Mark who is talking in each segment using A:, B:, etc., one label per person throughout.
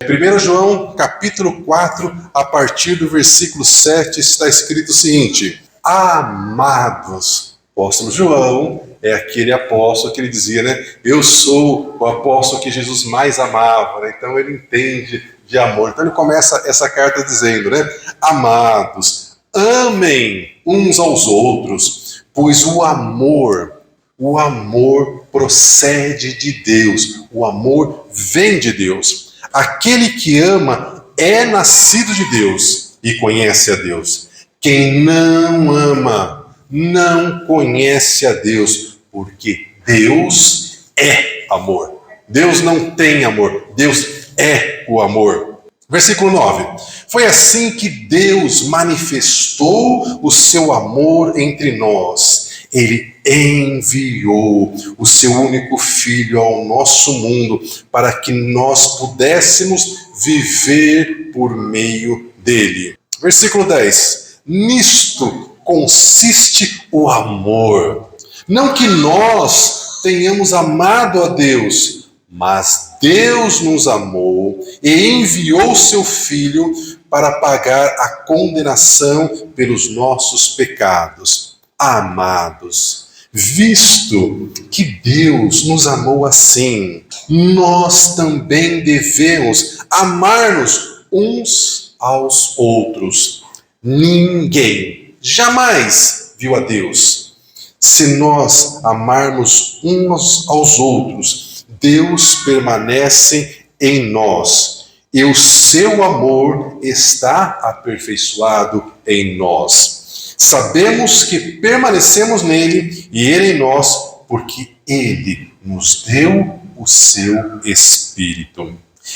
A: 1 João, capítulo 4, a partir do versículo 7, está escrito o seguinte: amados. O apóstolo João é aquele apóstolo que ele dizia, né? Eu sou o apóstolo que Jesus mais amava, né? Então ele entende de amor. Então ele começa essa carta dizendo, né? Amados, amem uns aos outros, pois o amor procede de Deus. O amor vem de Deus. Aquele que ama é nascido de Deus e conhece a Deus. Quem não ama não conhece a Deus, porque Deus é amor. Deus não tem amor, Deus é o amor. Versículo 9. Foi assim que Deus manifestou o seu amor entre nós. Ele enviou o seu único Filho ao nosso mundo para que nós pudéssemos viver por meio dele. Versículo 10. Nisto consiste o amor. Não que nós tenhamos amado a Deus, mas Deus nos amou e enviou seu Filho para pagar a condenação pelos nossos pecados. Amados, visto que Deus nos amou assim, nós também devemos amar-nos uns aos outros. Ninguém jamais viu a Deus. Se nós amarmos uns aos outros, Deus permanece em nós e o seu amor está aperfeiçoado em nós. Sabemos que permanecemos nele e ele em nós, porque ele nos deu o seu Espírito.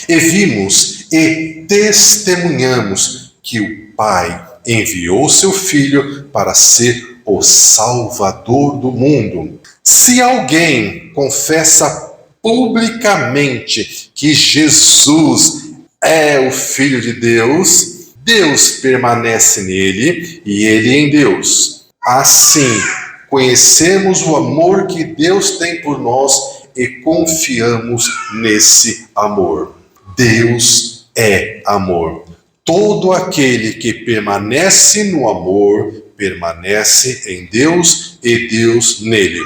A: E vimos e testemunhamos que o Pai enviou seu Filho para ser o Salvador do mundo. Se alguém confessa publicamente que Jesus é o Filho de Deus, Deus permanece nele e ele em Deus. Assim, conhecemos o amor que Deus tem por nós e confiamos nesse amor. Deus é amor. Todo aquele que permanece no amor, permanece em Deus e Deus nele.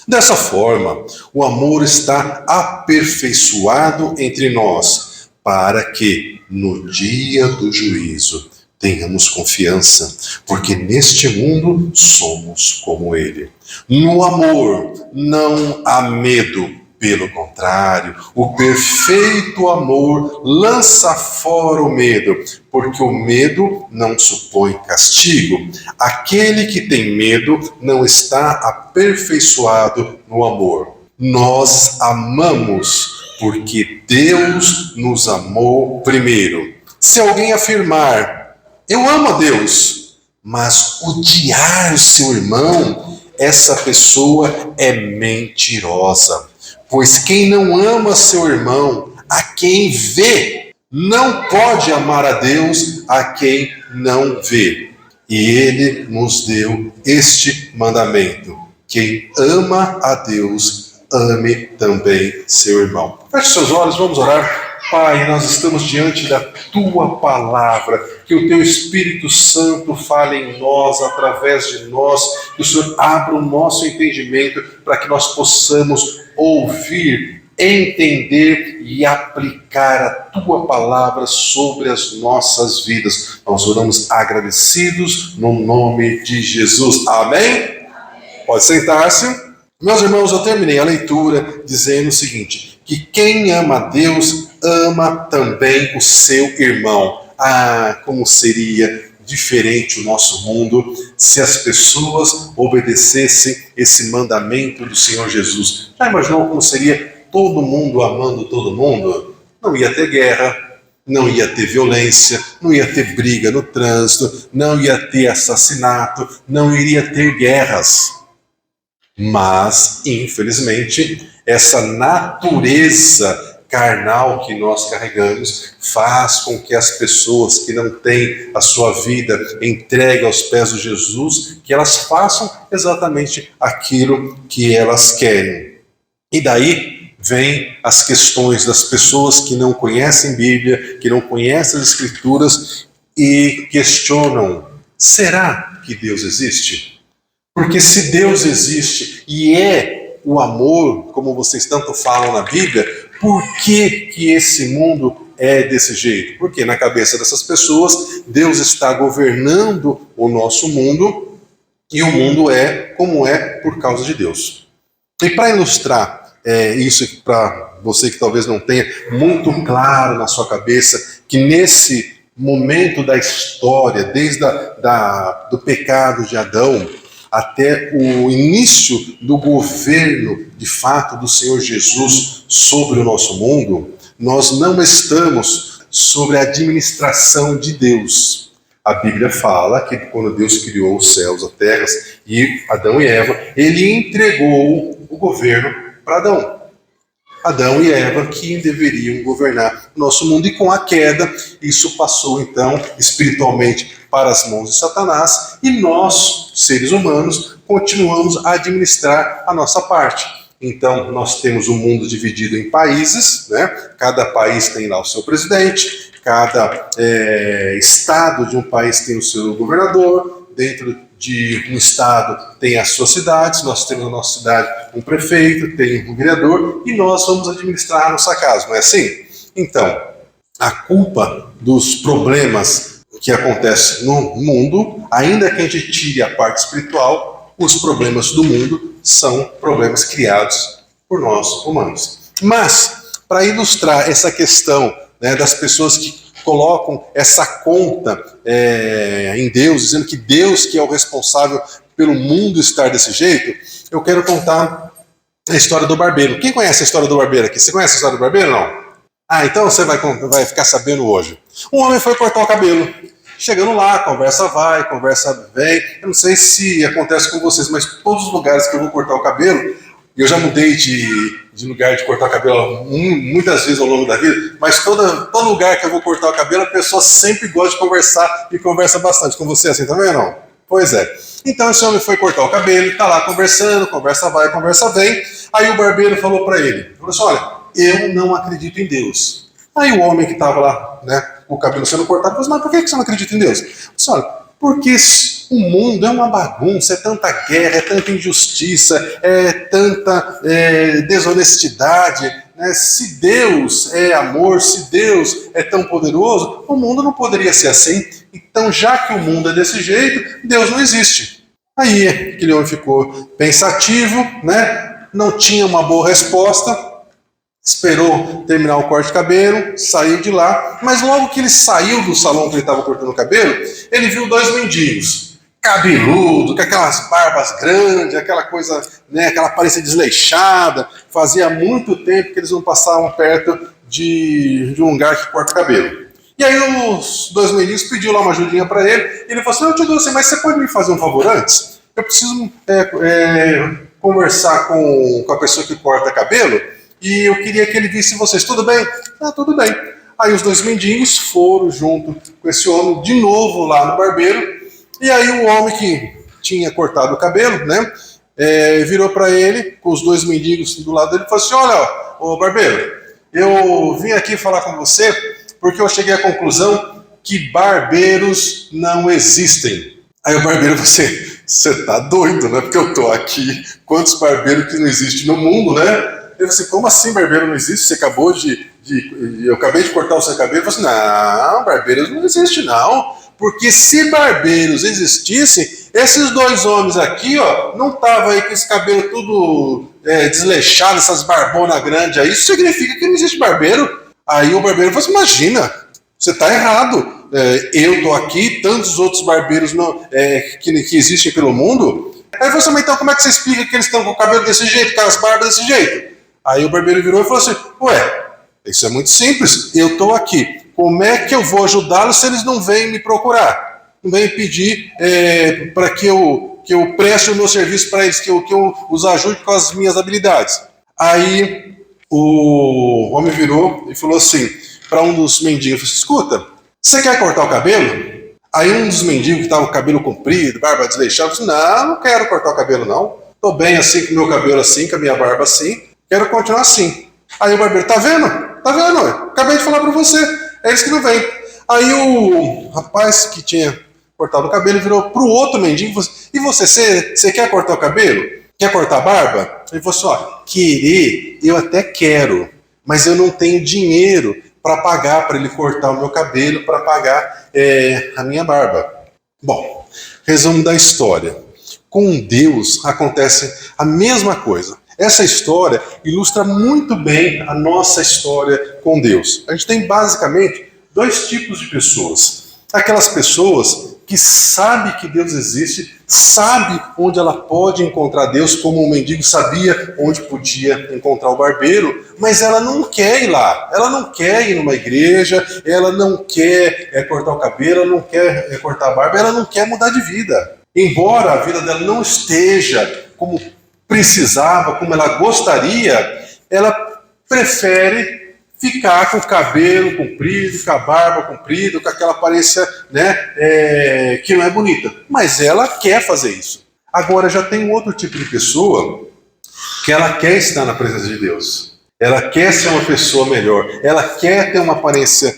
A: Dessa forma, o amor está aperfeiçoado entre nós, para que, no dia do juízo, tenhamos confiança, porque neste mundo somos como ele. No amor não há medo, pelo contrário, o perfeito amor lança fora o medo, porque o medo não supõe castigo. Aquele que tem medo não está aperfeiçoado no amor. Nós amamos porque Deus nos amou primeiro. Se alguém afirmar, eu amo a Deus, mas odiar o seu irmão, essa pessoa é mentirosa. Pois quem não ama seu irmão, a quem vê, não pode amar a Deus a quem não vê. E ele nos deu este mandamento: quem ama a Deus, ame também seu irmão. Feche seus olhos, vamos orar. Pai, nós estamos diante da Tua Palavra, que o Teu Espírito Santo fale em nós, através de nós, que o Senhor abra o nosso entendimento para que nós possamos ouvir, entender e aplicar a Tua Palavra sobre as nossas vidas. Nós oramos agradecidos no nome de Jesus. Amém? Pode sentar-se. Meus irmãos, eu terminei a leitura dizendo o seguinte: que quem ama a Deus, ama também o seu irmão. Ah, como seria diferente o nosso mundo se as pessoas obedecessem esse mandamento do Senhor Jesus. Já imaginou como seria todo mundo amando todo mundo? Não ia ter guerra, não ia ter violência, não ia ter briga no trânsito, não ia ter assassinato, não iria ter guerras. Mas, infelizmente, essa natureza carnal que nós carregamos faz com que as pessoas que não têm a sua vida entregue aos pés de Jesus, que elas façam exatamente aquilo que elas querem. E daí vem as questões das pessoas que não conhecem Bíblia, que não conhecem as Escrituras e questionam: será que Deus existe? Porque se Deus existe e é o amor, como vocês tanto falam na Bíblia, por que esse mundo é desse jeito? Porque na cabeça dessas pessoas, Deus está governando o nosso mundo e o mundo é como é por causa de Deus. E para ilustrar isso para você que talvez não tenha muito claro na sua cabeça, que nesse momento da história, desde do pecado de Adão até o início do governo, de fato, do Senhor Jesus sobre o nosso mundo, nós não estamos sobre a administração de Deus. A Bíblia fala que quando Deus criou os céus, a terra e Adão e Eva, ele entregou o governo para Adão. Adão e Eva que deveriam governar o nosso mundo, e com a queda, isso passou então espiritualmente para as mãos de Satanás, e nós, seres humanos, continuamos a administrar a nossa parte. Então, nós temos o mundo dividido em países, né? Cada país tem lá o seu presidente, cada estado de um país tem o seu governador, dentro de um estado tem as suas cidades, nós temos na nossa cidade um prefeito, tem um vereador, e nós vamos administrar a nossa casa, não é assim? Então, a culpa dos problemas que acontecem no mundo, ainda que a gente tire a parte espiritual, os problemas do mundo são problemas criados por nós humanos. Mas, para ilustrar essa questão, né, das pessoas que colocam essa conta em Deus, dizendo que Deus que é o responsável pelo mundo estar desse jeito, eu quero contar a história do barbeiro. Quem conhece a história do barbeiro aqui? Você conhece a história do barbeiro, não? Ah, então você vai ficar sabendo hoje. Um homem foi cortar o cabelo. Chegando lá, conversa vai, conversa vem. Eu não sei se acontece com vocês, mas todos os lugares que eu vou cortar o cabelo, eu já mudei de lugar de cortar o cabelo muitas vezes ao longo da vida, mas todo lugar que eu vou cortar o cabelo, a pessoa sempre gosta de conversar e conversa bastante. Com você assim também, não? Pois é. Então esse homem foi cortar o cabelo, tá lá conversando, conversa vai, conversa vem. Aí o barbeiro falou para ele, falou assim: olha, eu não acredito em Deus. Aí o homem que estava lá, né, com o cabelo sendo cortado, falou: mas por que você não acredita em Deus? Ele falou: olha, porque o mundo é uma bagunça, é tanta guerra, é tanta injustiça, é tanta desonestidade, né? Se Deus é amor, se Deus é tão poderoso, o mundo não poderia ser assim. Então, já que o mundo é desse jeito, Deus não existe. Aí aquele homem ficou pensativo, né? Não tinha uma boa resposta, esperou terminar o corte de cabelo, saiu de lá, mas logo que ele saiu do salão que ele estava cortando o cabelo, ele viu dois mendigos, cabeludo, com aquelas barbas grandes, aquela coisa, né, aquela aparência desleixada. Fazia muito tempo que eles não passavam perto de um lugar que corta o cabelo. E aí os dois mendigos pediu lá uma ajudinha para ele, e ele falou assim: eu te dou assim, mas você pode me fazer um favor antes? Eu preciso conversar com a pessoa que corta cabelo, e eu queria que ele visse vocês. Tudo bem? Ah, tudo bem. Aí os dois mendigos foram junto com esse homem de novo lá no barbeiro. E aí o homem que tinha cortado o cabelo, né, virou para ele, com os dois mendigos do lado dele, e falou assim: olha, ô barbeiro, eu vim aqui falar com você porque eu cheguei à conclusão que barbeiros não existem. Aí o barbeiro falou assim: você tá doido, né? Porque eu tô aqui, quantos barbeiros que não existem no mundo, né? Ele falou assim: como assim barbeiro não existe? Você acabou eu acabei de cortar o seu cabelo. Ele falou assim: não, barbeiros não existem não. Porque se barbeiros existissem, esses dois homens aqui, ó, não estavam aí com esse cabelo tudo desleixado, essas barbonas grandes aí. Isso significa que não existe barbeiro. Aí o barbeiro falou assim: imagina, você está errado. Eu tô aqui, tantos outros barbeiros que existem pelo mundo. Aí ele falou assim: mas então como é que você explica que eles estão com o cabelo desse jeito, com as barbas desse jeito? Aí o barbeiro virou e falou assim: ué, isso é muito simples, eu estou aqui. Como é que eu vou ajudá-los se eles não vêm me procurar? Não vêm pedir para que eu preste o meu serviço para eles, que eu os ajude com as minhas habilidades. Aí o homem virou e falou assim para um dos mendigos: escuta, você quer cortar o cabelo? Aí um dos mendigos que estava com o cabelo comprido, barba desleixada, falou assim: não quero cortar o cabelo não. Estou bem assim, com o meu cabelo assim, com a minha barba assim, quero continuar assim. Aí o barbeiro, tá vendo? Tá vendo? Acabei de falar pra você. É eles que não vêm. Aí o rapaz que tinha cortado o cabelo virou pro outro mendigo e você quer cortar o cabelo? Quer cortar a barba? Ele falou assim, ó, querer eu até quero, mas eu não tenho dinheiro para pagar, para ele cortar o meu cabelo, para pagar a minha barba. Bom, resumo da história. Com Deus acontece a mesma coisa. Essa história ilustra muito bem a nossa história com Deus. A gente tem basicamente dois tipos de pessoas. Aquelas pessoas que sabem que Deus existe, sabe onde ela pode encontrar Deus, como o mendigo sabia onde podia encontrar o barbeiro, mas ela não quer ir lá, ela não quer ir numa igreja, ela não quer cortar o cabelo, ela não quer cortar a barba, ela não quer mudar de vida. Embora a vida dela não esteja como precisava, como ela gostaria, ela prefere ficar com o cabelo comprido, com a barba comprida, com aquela aparência, né, que não é bonita. Mas ela quer fazer isso. Agora já tem um outro tipo de pessoa que ela quer estar na presença de Deus. Ela quer ser uma pessoa melhor. Ela quer ter uma aparência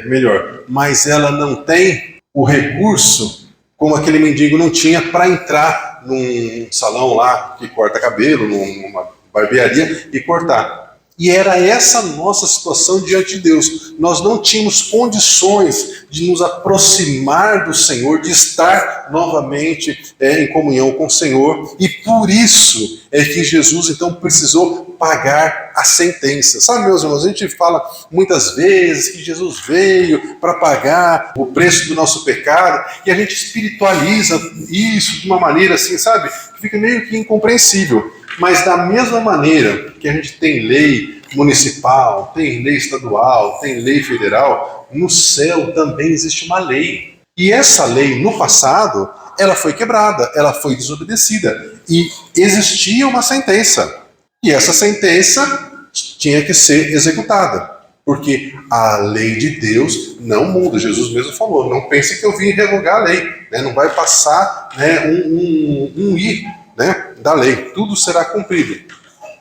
A: melhor. Mas ela não tem o recurso como aquele mendigo não tinha para entrar num salão lá que corta cabelo, numa barbearia e cortar. E era essa nossa situação diante de Deus. Nós não tínhamos condições de nos aproximar do Senhor, de estar novamente em comunhão com o Senhor. E por isso é que Jesus então precisou pagar a sentença. Sabe, meus irmãos, a gente fala muitas vezes que Jesus veio para pagar o preço do nosso pecado, e a gente espiritualiza isso de uma maneira assim, sabe, que fica meio que incompreensível. Mas da mesma maneira que a gente tem lei municipal, tem lei estadual, tem lei federal, no céu também existe uma lei. E essa lei, no passado, ela foi quebrada, ela foi desobedecida. E existia uma sentença. E essa sentença tinha que ser executada. Porque a lei de Deus não muda. Jesus mesmo falou, não pense que eu vim revogar a lei. Né? Não vai passar, né, um i, né, da lei. Tudo será cumprido.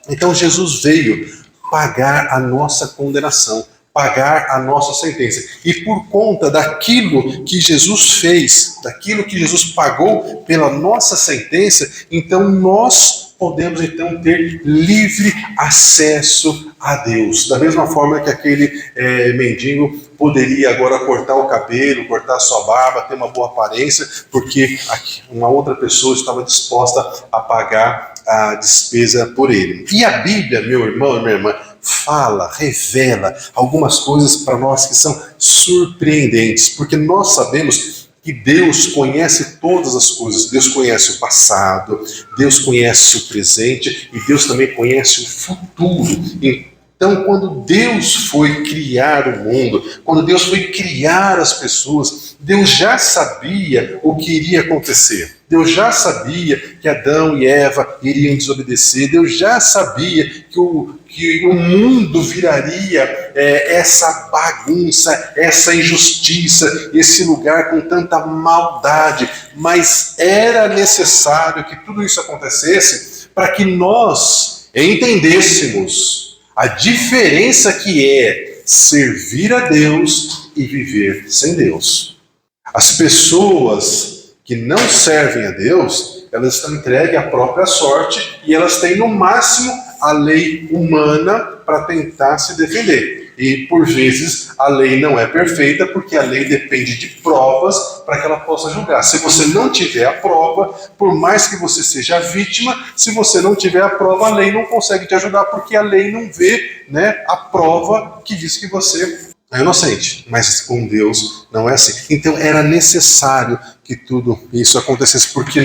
A: Então Jesus veio pagar a nossa condenação, pagar a nossa sentença. E por conta daquilo que Jesus fez, daquilo que Jesus pagou pela nossa sentença, então nós podemos então ter livre acesso a Deus. Da mesma forma que aquele mendigo poderia agora cortar o cabelo, cortar a sua barba, ter uma boa aparência, porque uma outra pessoa estava disposta a pagar a despesa por ele. E a Bíblia, meu irmão e minha irmã, fala, revela algumas coisas para nós que são surpreendentes, porque nós sabemos que Deus conhece todas as coisas. Deus conhece o passado, Deus conhece o presente e Deus também conhece o futuro. Então, quando Deus foi criar o mundo, quando Deus foi criar as pessoas, Deus já sabia o que iria acontecer. Deus já sabia que Adão e Eva iriam desobedecer. Deus já sabia que o mundo viraria essa bagunça, essa injustiça, esse lugar com tanta maldade. Mas era necessário que tudo isso acontecesse para que nós entendêssemos a diferença que é servir a Deus e viver sem Deus. As pessoas que não servem a Deus, elas estão entregues à própria sorte e elas têm no máximo a lei humana para tentar se defender. E por vezes a lei não é perfeita porque a lei depende de provas para que ela possa julgar. Se você não tiver a prova, por mais que você seja vítima, se você não tiver a prova, a lei não consegue te ajudar porque a lei não vê, né, a prova que diz que você é inocente. Mas com Deus não é assim. Então era necessário que tudo isso acontecesse porque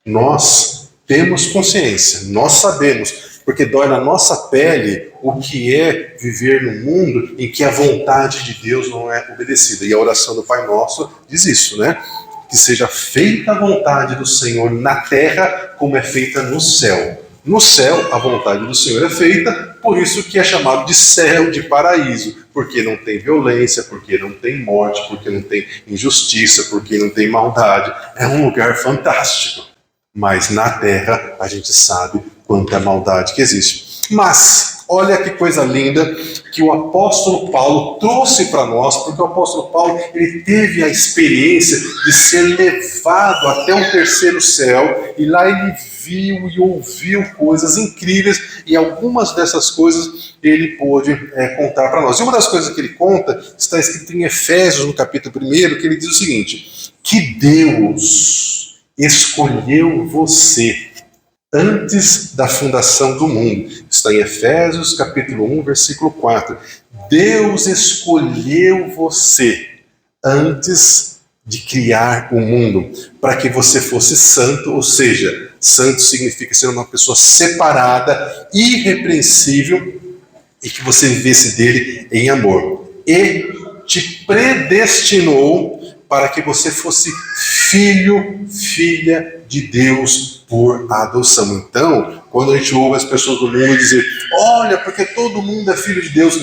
A: nós temos consciência, nós sabemos, porque dói na nossa pele o que é viver num mundo em que a vontade de Deus não é obedecida. E a oração do Pai Nosso diz isso, né? Que seja feita a vontade do Senhor na terra como é feita no céu. No céu, a vontade do Senhor é feita, por isso que é chamado de céu, de paraíso, porque não tem violência, porque não tem morte, porque não tem injustiça, porque não tem maldade. É um lugar fantástico. Mas na terra a gente sabe quanta maldade que existe. Mas Olha que coisa linda que o apóstolo Paulo trouxe para nós, porque o apóstolo Paulo ele teve a experiência de ser levado até um terceiro céu, e lá ele viu e ouviu coisas incríveis, e algumas dessas coisas ele pôde contar para nós. E uma das coisas que ele conta está escrito em Efésios, no capítulo 1, que ele diz o seguinte: que Deus escolheu você antes da fundação do mundo. Está em Efésios capítulo 1, versículo 4. Deus escolheu você antes de criar o mundo, para que você fosse santo, ou seja, santo significa ser uma pessoa separada, irrepreensível, e que você vivesse dele em amor. E te predestinou para que você fosse filho, filha de Deus por adoção. Então, quando a gente ouve as pessoas do mundo dizer, olha, porque todo mundo é filho de Deus,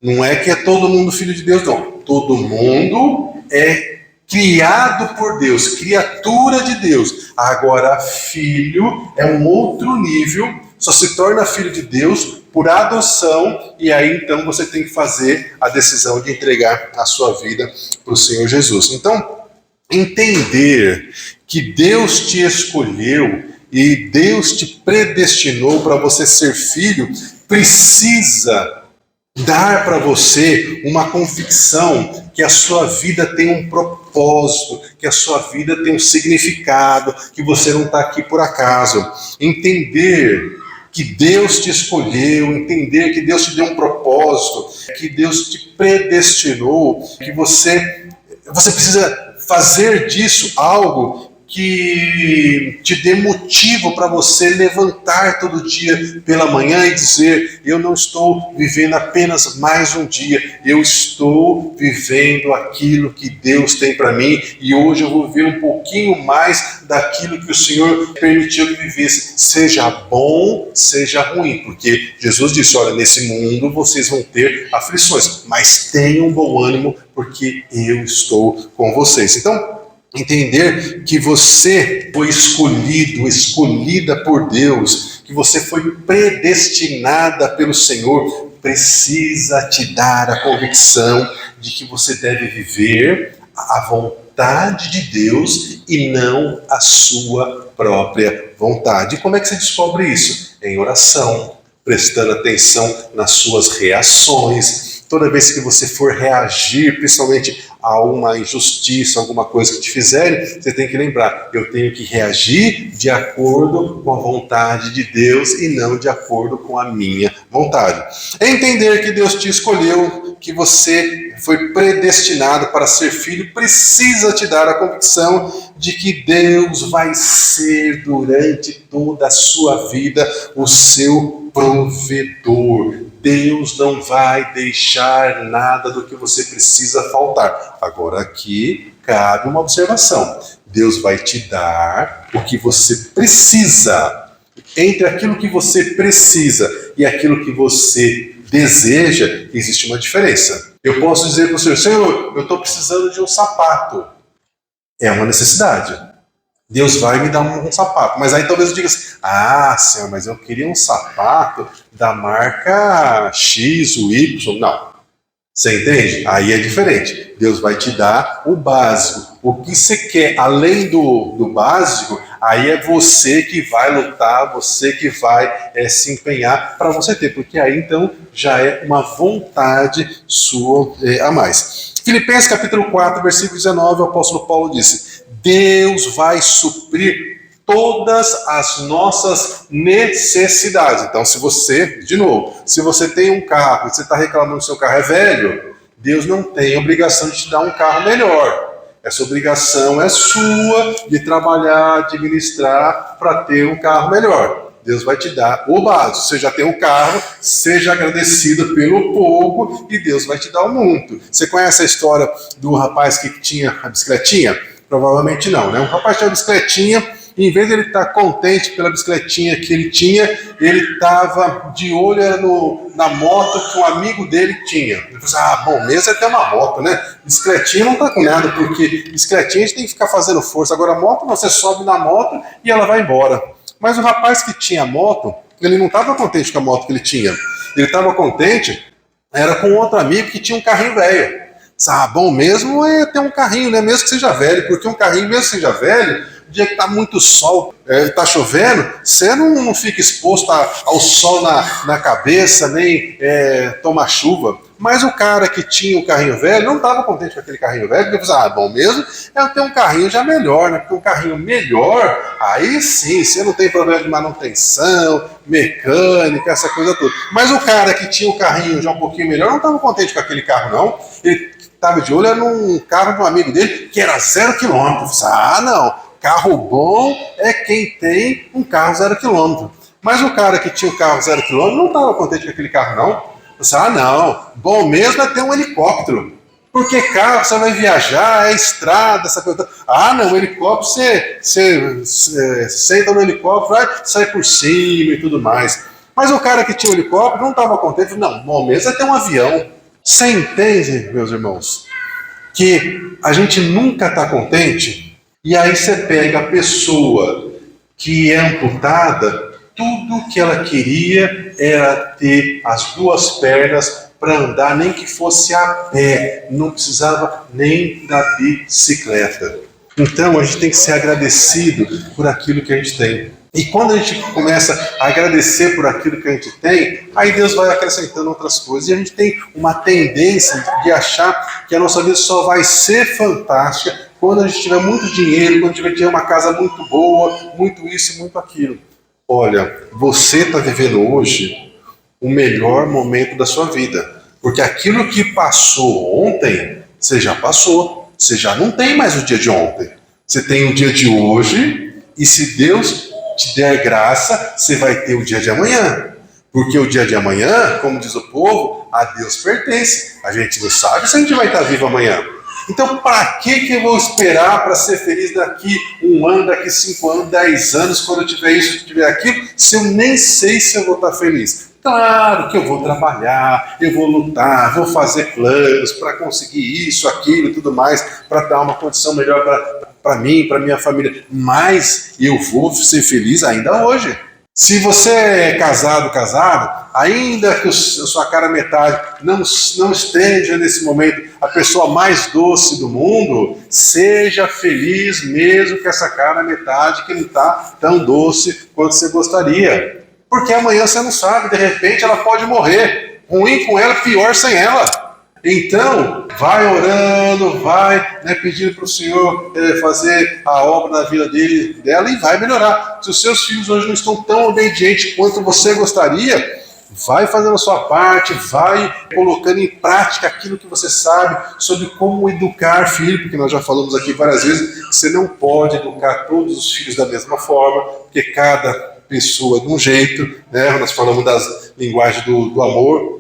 A: não é que é todo mundo filho de Deus, não. Todo mundo é criado por Deus, criatura de Deus. Agora, filho é um outro nível, só se torna filho de Deus por adoção, e aí então você tem que fazer a decisão de entregar a sua vida para o Senhor Jesus. Então, entender que Deus te escolheu e Deus te predestinou para você ser filho, precisa dar para você uma convicção que a sua vida tem um propósito, que a sua vida tem um significado, que você não está aqui por acaso. Entender que Deus te escolheu, entender que Deus te deu um propósito, que Deus te predestinou, que você precisa fazer disso algo que te dê motivo para você levantar todo dia pela manhã e dizer, eu não estou vivendo apenas mais um dia, eu estou vivendo aquilo que Deus tem para mim, e hoje eu vou viver um pouquinho mais daquilo que o Senhor permitiu que vivesse, seja bom, seja ruim, porque Jesus disse, olha, nesse mundo vocês vão ter aflições, mas tenham bom ânimo, porque eu estou com vocês. Então, entender que você foi escolhido, escolhida por Deus, que você foi predestinada pelo Senhor, precisa te dar a convicção de que você deve viver a vontade de Deus e não a sua própria vontade. E como é que você descobre isso? Em oração, prestando atenção nas suas reações. Toda vez que você for reagir, principalmente a uma injustiça, alguma coisa que te fizerem, você tem que lembrar, eu tenho que reagir de acordo com a vontade de Deus e não de acordo com a minha vontade. É entender que Deus te escolheu, que você foi predestinado para ser filho, precisa te dar a convicção de que Deus vai ser durante toda a sua vida o seu provedor. Deus não vai deixar nada do que você precisa faltar. Agora aqui cabe uma observação. Deus vai te dar o que você precisa. Entre aquilo que você precisa e aquilo que você deseja, existe uma diferença. Eu posso dizer para o Senhor, Senhor, eu estou precisando de um sapato. É uma necessidade. Deus vai me dar um sapato. Mas aí talvez eu diga assim, Senhor, mas eu queria um sapato da marca X, o Y. Não. Você entende? Aí é diferente. Deus vai te dar o básico. O que você quer além do básico, aí é você que vai lutar, você que vai se empenhar para você ter. Porque aí então já é uma vontade sua a mais. Filipenses capítulo 4, versículo 19, o apóstolo Paulo disse, Deus vai suprir todas as nossas necessidades. Então, se você tem um carro e você está reclamando que o seu carro é velho, Deus não tem obrigação de te dar um carro melhor. Essa obrigação é sua de trabalhar, administrar para ter um carro melhor. Deus vai te dar o básico. Você já tem um carro, seja agradecido pelo pouco e Deus vai te dar o muito. Você conhece a história do rapaz que tinha a bicicletinha? Provavelmente não, né? Um rapaz tinha uma bicicletinha e em vez de ele estar contente pela bicicletinha que ele tinha, ele estava de olho na moto que um amigo dele tinha. Ele falou assim, bom, mesmo é ter uma moto, né? Bicicletinha não está com nada, porque bicicletinha a gente tem que ficar fazendo força. Agora a moto, você sobe na moto e ela vai embora. Mas o rapaz que tinha moto, Ele não estava contente com a moto que ele tinha. Ele estava contente, era com outro amigo que tinha um carrinho velho. Bom mesmo é ter um carrinho, né? Mesmo que seja velho, porque um carrinho, mesmo que seja velho, no dia que está muito sol, está chovendo, você não fica exposto ao sol na cabeça, nem toma chuva. Mas o cara que tinha o carrinho velho não estava contente com aquele carrinho velho, porque ele pensava, bom mesmo é eu ter um carrinho já melhor, né? Porque um carrinho melhor, aí sim, você não tem problema de manutenção, mecânica, essa coisa toda. Mas o cara que tinha o carrinho já um pouquinho melhor não estava contente com aquele carro, não. Ele estava de olho num carro de um amigo dele que era 0 km. Não, carro bom é quem tem um carro 0 km. Mas o cara que tinha um carro 0 km não estava contente com aquele carro, não. Não, bom mesmo é ter um helicóptero. Porque carro você vai viajar, é estrada, essa coisa. Não, helicóptero você senta no helicóptero, sai por cima e tudo mais. Mas o cara que tinha um helicóptero não estava contente. Não, bom mesmo é ter um avião. Você entende, meus irmãos, que a gente nunca está contente? E aí você pega a pessoa que é amputada, tudo que ela queria era ter as 2 pernas para andar, nem que fosse a pé, não precisava nem da bicicleta. Então a gente tem que ser agradecido por aquilo que a gente tem. E quando a gente começa a agradecer por aquilo que a gente tem, aí Deus vai acrescentando outras coisas. E a gente tem uma tendência de achar que a nossa vida só vai ser fantástica quando a gente tiver muito dinheiro, quando a gente tiver uma casa muito boa, muito isso, muito aquilo. Olha, você está vivendo hoje o melhor momento da sua vida. Porque aquilo que passou ontem, você já passou. Você já não tem mais o dia de ontem. Você tem o dia de hoje e se Deus te der graça, você vai ter o dia de amanhã. Porque o dia de amanhã, como diz o povo, a Deus pertence. A gente não sabe se a gente vai estar vivo amanhã. Então, para que eu vou esperar para ser feliz daqui 1 ano, daqui 5 anos, 10 anos, quando eu tiver isso, tiver aquilo, se eu nem sei se eu vou estar feliz? Claro que eu vou trabalhar, eu vou lutar, vou fazer planos para conseguir isso, aquilo e tudo mais, para dar uma condição melhor para mim, para minha família. Mas eu vou ser feliz ainda hoje. Se você é casado, ainda que a sua cara metade não esteja nesse momento a pessoa mais doce do mundo, seja feliz mesmo com essa cara metade que não está tão doce quanto você gostaria. Porque amanhã você não sabe, de repente ela pode morrer. Ruim com ela, pior sem ela. Então, vai orando, vai pedindo para o Senhor fazer a obra na vida dela e vai melhorar. Se os seus filhos hoje não estão tão obedientes quanto você gostaria, vai fazendo a sua parte, vai colocando em prática aquilo que você sabe sobre como educar filho, porque nós já falamos aqui várias vezes que você não pode educar todos os filhos da mesma forma, porque cada pessoa é de um jeito, né? Nós falamos das linguagens do amor.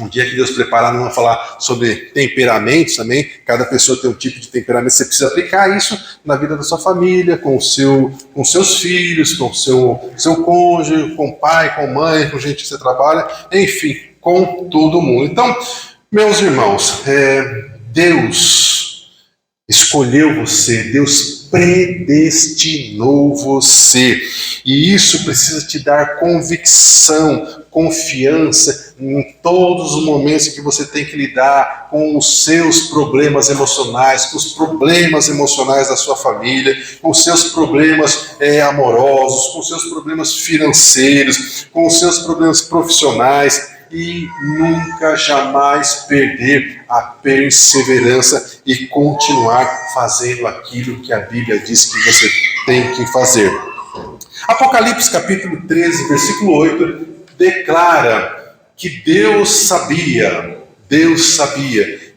A: Um dia que Deus preparar, nós vamos falar sobre temperamentos também. Cada pessoa tem um tipo de temperamento. Você precisa aplicar isso na vida da sua família, com seus filhos, com seu cônjuge, com o pai, com a mãe, com gente que você trabalha, enfim, com todo mundo. Então, meus irmãos, Deus escolheu você, Deus predestinou você. E isso precisa te dar convicção, confiança em todos os momentos em que você tem que lidar com os seus problemas emocionais, com os problemas emocionais da sua família, com os seus problemas amorosos, com os seus problemas financeiros, com os seus problemas profissionais. E nunca, jamais perder a perseverança e continuar fazendo aquilo que a Bíblia diz que você tem que fazer. Apocalipse capítulo 13, versículo 8, declara que Deus sabia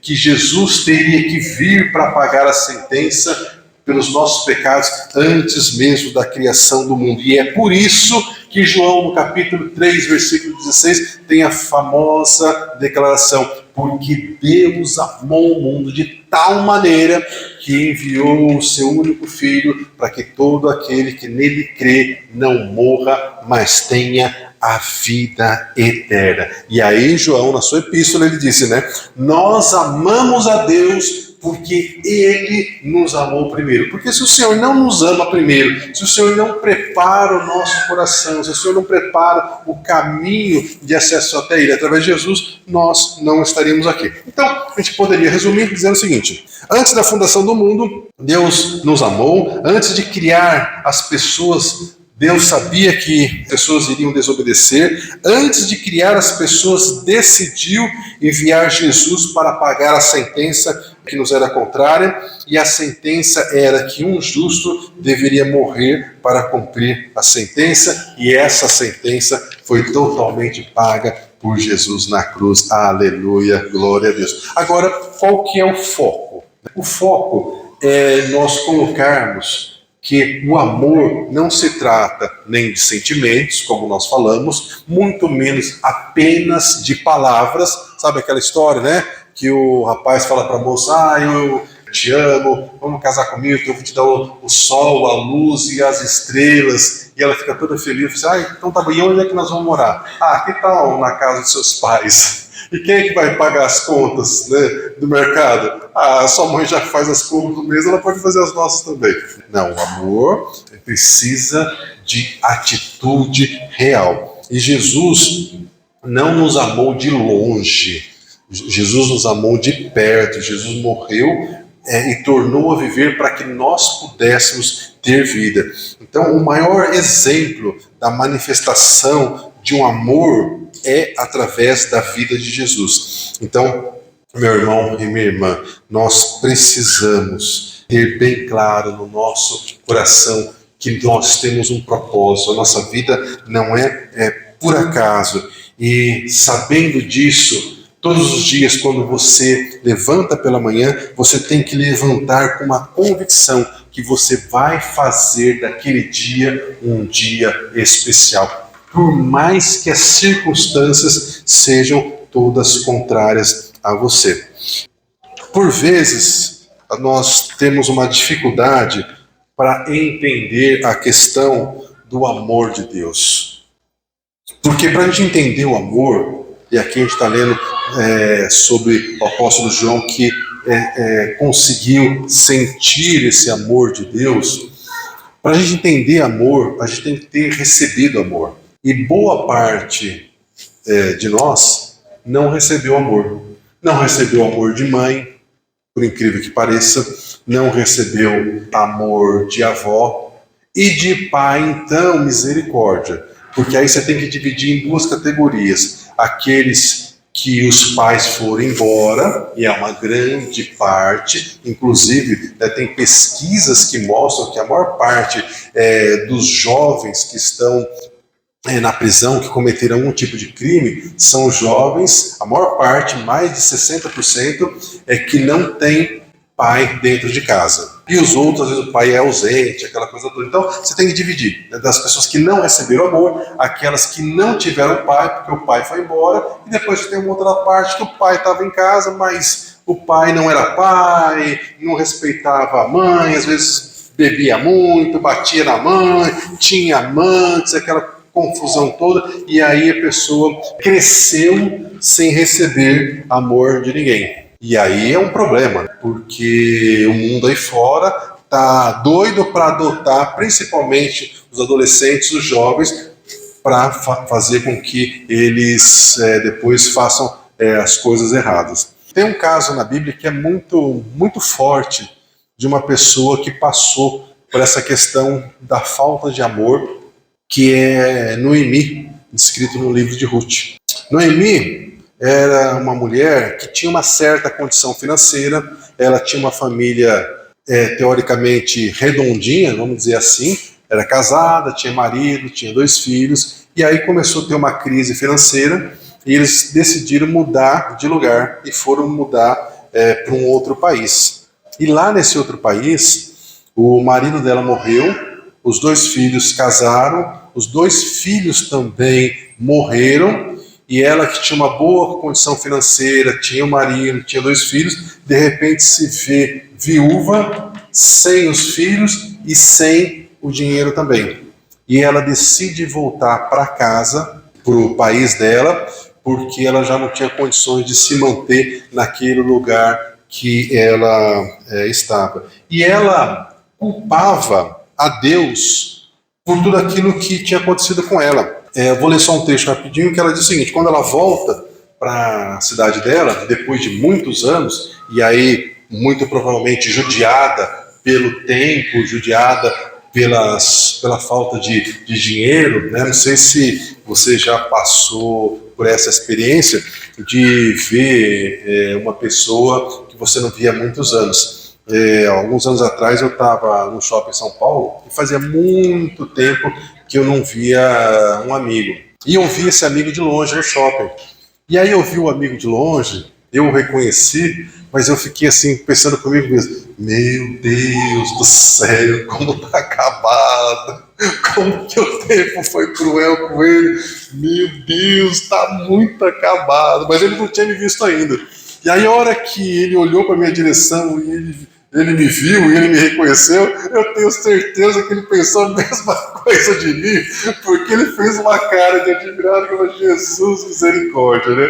A: que Jesus teria que vir para pagar a sentença pelos nossos pecados antes mesmo da criação do mundo. E é por isso que João, no capítulo 3, versículo 16, tem a famosa declaração: porque Deus amou o mundo de tal maneira que enviou o seu único Filho para que todo aquele que nele crê não morra, mas tenha a vida eterna. E aí João, na sua epístola, ele disse, nós amamos a Deus porque Ele nos amou primeiro. Porque se o Senhor não nos ama primeiro, se o Senhor não prepara o nosso coração, se o Senhor não prepara o caminho de acesso até Ele através de Jesus, nós não estaríamos aqui. Então, a gente poderia resumir dizendo o seguinte: antes da fundação do mundo, Deus nos amou. Antes de criar as pessoas, Deus sabia que pessoas iriam desobedecer. Antes de criar as pessoas, decidiu enviar Jesus para pagar a sentença que nos era contrária, e a sentença era que um justo deveria morrer para cumprir a sentença, e essa sentença foi totalmente paga por Jesus na cruz. Aleluia, glória a Deus. Agora, qual que é o foco? O foco é nós colocarmos que o amor não se trata nem de sentimentos, como nós falamos, muito menos apenas de palavras. Sabe aquela história, né? Que o rapaz fala para a moça: eu te amo, vamos casar comigo, que eu vou te dar o sol, a luz e as estrelas. E ela fica toda feliz, fala: então tá bom, e onde é que nós vamos morar? Que tal na casa dos seus pais? E quem é que vai pagar as contas, né, do mercado? Sua mãe já faz as contas do mês, ela pode fazer as nossas também. Não, o amor precisa de atitude real. E Jesus não nos amou de longe. Jesus nos amou de perto. Jesus morreu e tornou a viver para que nós pudéssemos ter vida. Então, o maior exemplo da manifestação de um amor é através da vida de Jesus. Então, meu irmão e minha irmã, nós precisamos ter bem claro no nosso coração que nós temos um propósito. A nossa vida não é por acaso. E sabendo disso, todos os dias, quando você levanta pela manhã, você tem que levantar com uma convicção que você vai fazer daquele dia um dia especial, por mais que as circunstâncias sejam todas contrárias a você. Por vezes, nós temos uma dificuldade para entender a questão do amor de Deus. Porque para a gente entender o amor, e aqui a gente está lendo sobre o apóstolo João que conseguiu sentir esse amor de Deus. Para a gente entender amor, a gente tem que ter recebido amor. E boa parte de nós não recebeu amor. Não recebeu amor de mãe, por incrível que pareça. Não recebeu amor de avó. E de pai, então, misericórdia. Porque aí você tem que dividir em duas categorias. Aqueles que os pais foram embora, e é uma grande parte, inclusive tem pesquisas que mostram que a maior parte dos jovens que estão na prisão, que cometeram algum tipo de crime, são jovens, a maior parte, mais de 60%, que não tem pai dentro de casa. E os outros, às vezes o pai é ausente, aquela coisa toda. Então, você tem que dividir, das pessoas que não receberam amor, aquelas que não tiveram pai, porque o pai foi embora, e depois você tem uma outra parte que o pai estava em casa, mas o pai não era pai, não respeitava a mãe, às vezes bebia muito, batia na mãe, tinha amantes, aquela confusão toda, e aí a pessoa cresceu sem receber amor de ninguém. E aí é um problema, porque o mundo aí fora tá doido para adotar, principalmente os adolescentes, os jovens, para fazer com que eles depois façam as coisas erradas. Tem um caso na Bíblia que é muito, muito forte, de uma pessoa que passou por essa questão da falta de amor, que é Noemi, descrito no livro de Ruth. Noemi era uma mulher que tinha uma certa condição financeira, ela tinha uma família teoricamente redondinha, vamos dizer assim, era casada, tinha marido, tinha 2 filhos, e aí começou a ter uma crise financeira, e eles decidiram mudar de lugar, e foram mudar para um outro país. E lá nesse outro país, o marido dela morreu, os 2 filhos casaram, os 2 filhos também morreram, e ela, que tinha uma boa condição financeira, tinha um marido, tinha 2 filhos, de repente se vê viúva, sem os filhos e sem o dinheiro também. E ela decide voltar para casa, para o país dela, porque ela já não tinha condições de se manter naquele lugar que ela estava. E ela culpava a Deus por tudo aquilo que tinha acontecido com ela. Eu vou ler só um texto rapidinho, que ela diz o seguinte: quando ela volta para a cidade dela, depois de muitos anos, e aí muito provavelmente judiada pelo tempo, judiada pela falta de dinheiro, né? Não sei se você já passou por essa experiência de ver uma pessoa que você não via há muitos anos. Alguns anos atrás eu estava no shopping em São Paulo e fazia muito tempo que eu não via um amigo. E eu vi esse amigo de longe no shopping. E aí eu vi o amigo de longe, eu o reconheci, mas eu fiquei assim, pensando comigo mesmo: meu Deus do céu, como tá acabado, como que o tempo foi cruel com ele, meu Deus, tá muito acabado. Mas ele não tinha me visto ainda. E aí a hora que ele olhou para minha direção e ele me viu e ele me reconheceu, eu tenho certeza que ele pensou a mesma coisa de mim, porque ele fez uma cara de admirado e falou: Jesus, misericórdia, né?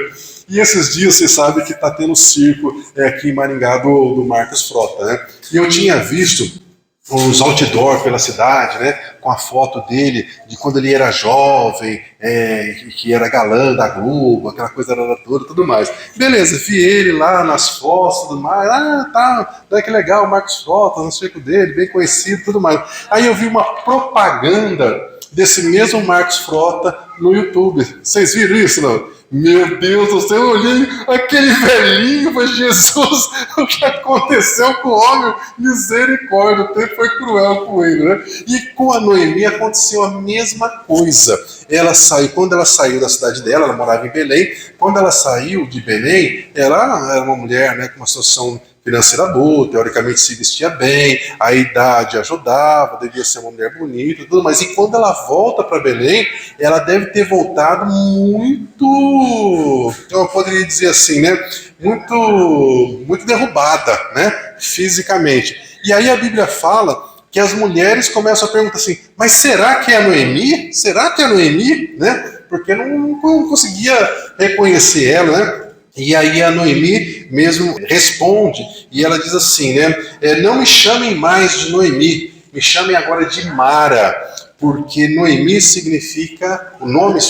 A: E esses dias você sabe que está tendo circo aqui em Maringá do Marcos Frota, né? E eu tinha visto os outdoor pela cidade, né, com a foto dele de quando ele era jovem, que era galã da Globo, aquela coisa toda, tudo mais. Beleza, vi ele lá nas fotos, tudo mais. Tá, que legal, o Marcos Frota, no circo dele, bem conhecido, tudo mais. Aí eu vi uma propaganda desse mesmo Marcos Frota no YouTube. Vocês viram isso, não? Meu Deus do céu, eu olhei aquele velhinho, mas Jesus, o que aconteceu com o homem? Misericórdia, o tempo foi cruel com ele, né? E com a Noemi aconteceu a mesma coisa. Quando ela saiu da cidade dela, ela morava em Belém, quando ela saiu de Belém, ela era uma mulher, né, com uma situação financeira boa, teoricamente se vestia bem, a idade ajudava, devia ser uma mulher bonita e tudo mais. E quando ela volta para Belém, ela deve ter voltado muito, eu poderia dizer assim, né, muito derrubada, né, fisicamente. E aí a Bíblia fala que as mulheres começam a perguntar assim: mas será que é a Noemi? Será que é a Noemi? Né? Porque não conseguia reconhecer ela, né? E aí a Noemi mesmo responde, e ela diz assim, né? Não me chamem mais de Noemi, me chamem agora de Mara, porque Noemi significa, Noemi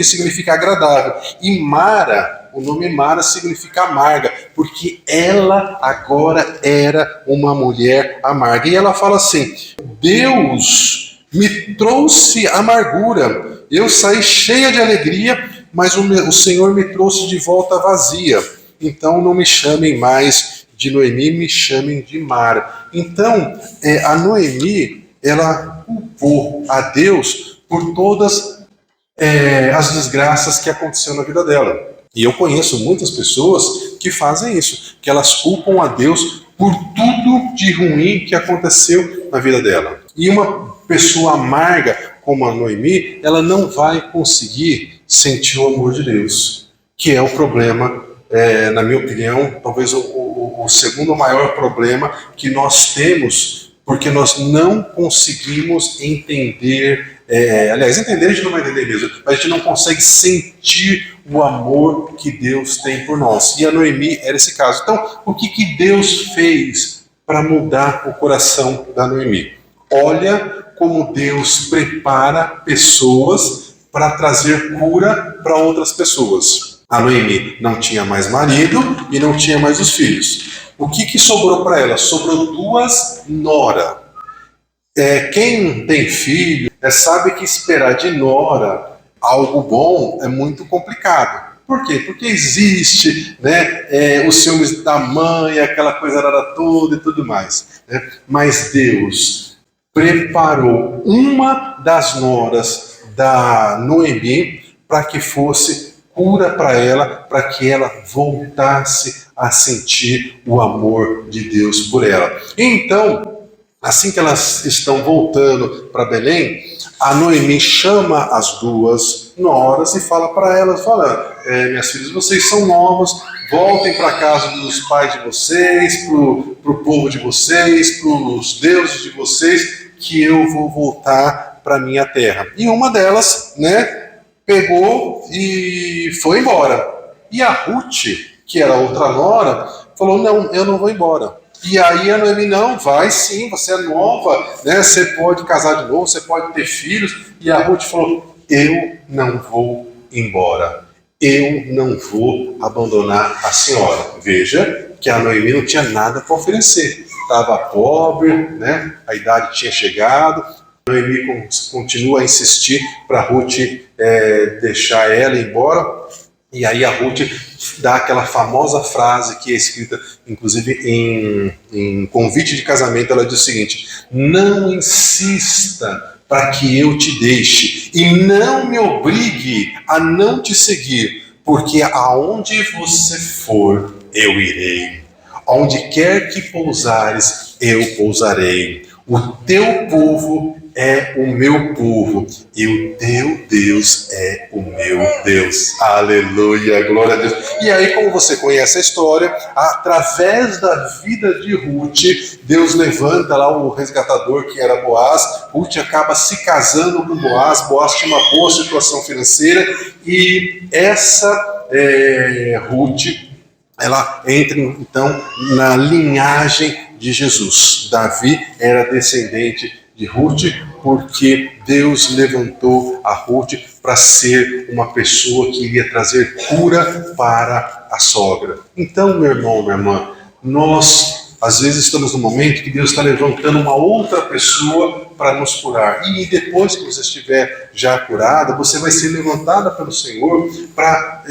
A: significa agradável, e Mara, o nome Mara significa amarga, porque ela agora era uma mulher amarga. E ela fala assim: Deus me trouxe amargura, eu saí cheia de alegria, mas o Senhor me trouxe de volta vazia. Então não me chamem mais de Noemi, me chamem de Mara. Então a Noemi, ela culpou a Deus por todas as desgraças que aconteceram na vida dela. E eu conheço muitas pessoas que fazem isso, que elas culpam a Deus por tudo de ruim que aconteceu na vida dela. E uma pessoa amarga como a Noemi, ela não vai conseguir sentir o amor de Deus, que é o problema, na minha opinião, talvez o segundo maior problema que nós temos, porque nós não conseguimos entender, aliás, entender a gente não vai entender mesmo, mas a gente não consegue sentir o amor que Deus tem por nós. E a Noemi era esse caso. Então, o que Deus fez para mudar o coração da Noemi? Olha como Deus prepara pessoas para trazer cura para outras pessoas. A Noemi não tinha mais marido e não tinha mais os filhos. O que sobrou para ela? Sobrou 2 noras. Quem tem filho sabe que esperar de nora algo bom é muito complicado. Por quê? Porque existe, né, os ciúmes da mãe, aquela coisa toda e tudo mais. Né? Mas Deus preparou uma das noras da Noemi para que fosse cura para ela, para que ela voltasse a sentir o amor de Deus por ela. Então, assim que elas estão voltando para Belém, a Noemi chama as 2 noras e fala para elas, minhas filhas, vocês são novas, voltem para a casa dos pais de vocês, para o povo de vocês, para os deuses de vocês, que eu vou voltar para a minha terra. E uma delas, né, pegou e foi embora. E a Ruth, que era outra nora, falou, não, eu não vou embora. E aí a Noemi, não, vai sim, você é nova, né? Você pode casar de novo, você pode ter filhos. E a Ruth falou, eu não vou embora. Eu não vou abandonar a senhora. Veja que a Noemi não tinha nada para oferecer. Estava pobre, né? A idade tinha chegado. A Noemi continua a insistir para Ruth deixar ela ir embora. E aí a Ruth dá aquela famosa frase que é escrita, inclusive, em convite de casamento. Ela diz o seguinte, não insista para que eu te deixe, e não me obrigue a não te seguir, porque aonde você for, eu irei. Onde quer que pousares, eu pousarei. O teu povo é o meu povo, e o teu Deus é o meu Deus. Aleluia, glória a Deus. E aí, como você conhece a história, através da vida de Ruth, Deus levanta lá o resgatador que era Boaz. Ruth acaba se casando com Boaz. Boaz tinha uma boa situação financeira, e essa Ruth, ela entra então na linhagem de Jesus. Davi era descendente de Ruth, porque Deus levantou a Ruth para ser uma pessoa que iria trazer cura para a sogra. Então, meu irmão, minha irmã, nós às vezes estamos no momento que Deus está levantando uma outra pessoa para nos curar. E depois que você estiver já curada, você vai ser levantada pelo Senhor para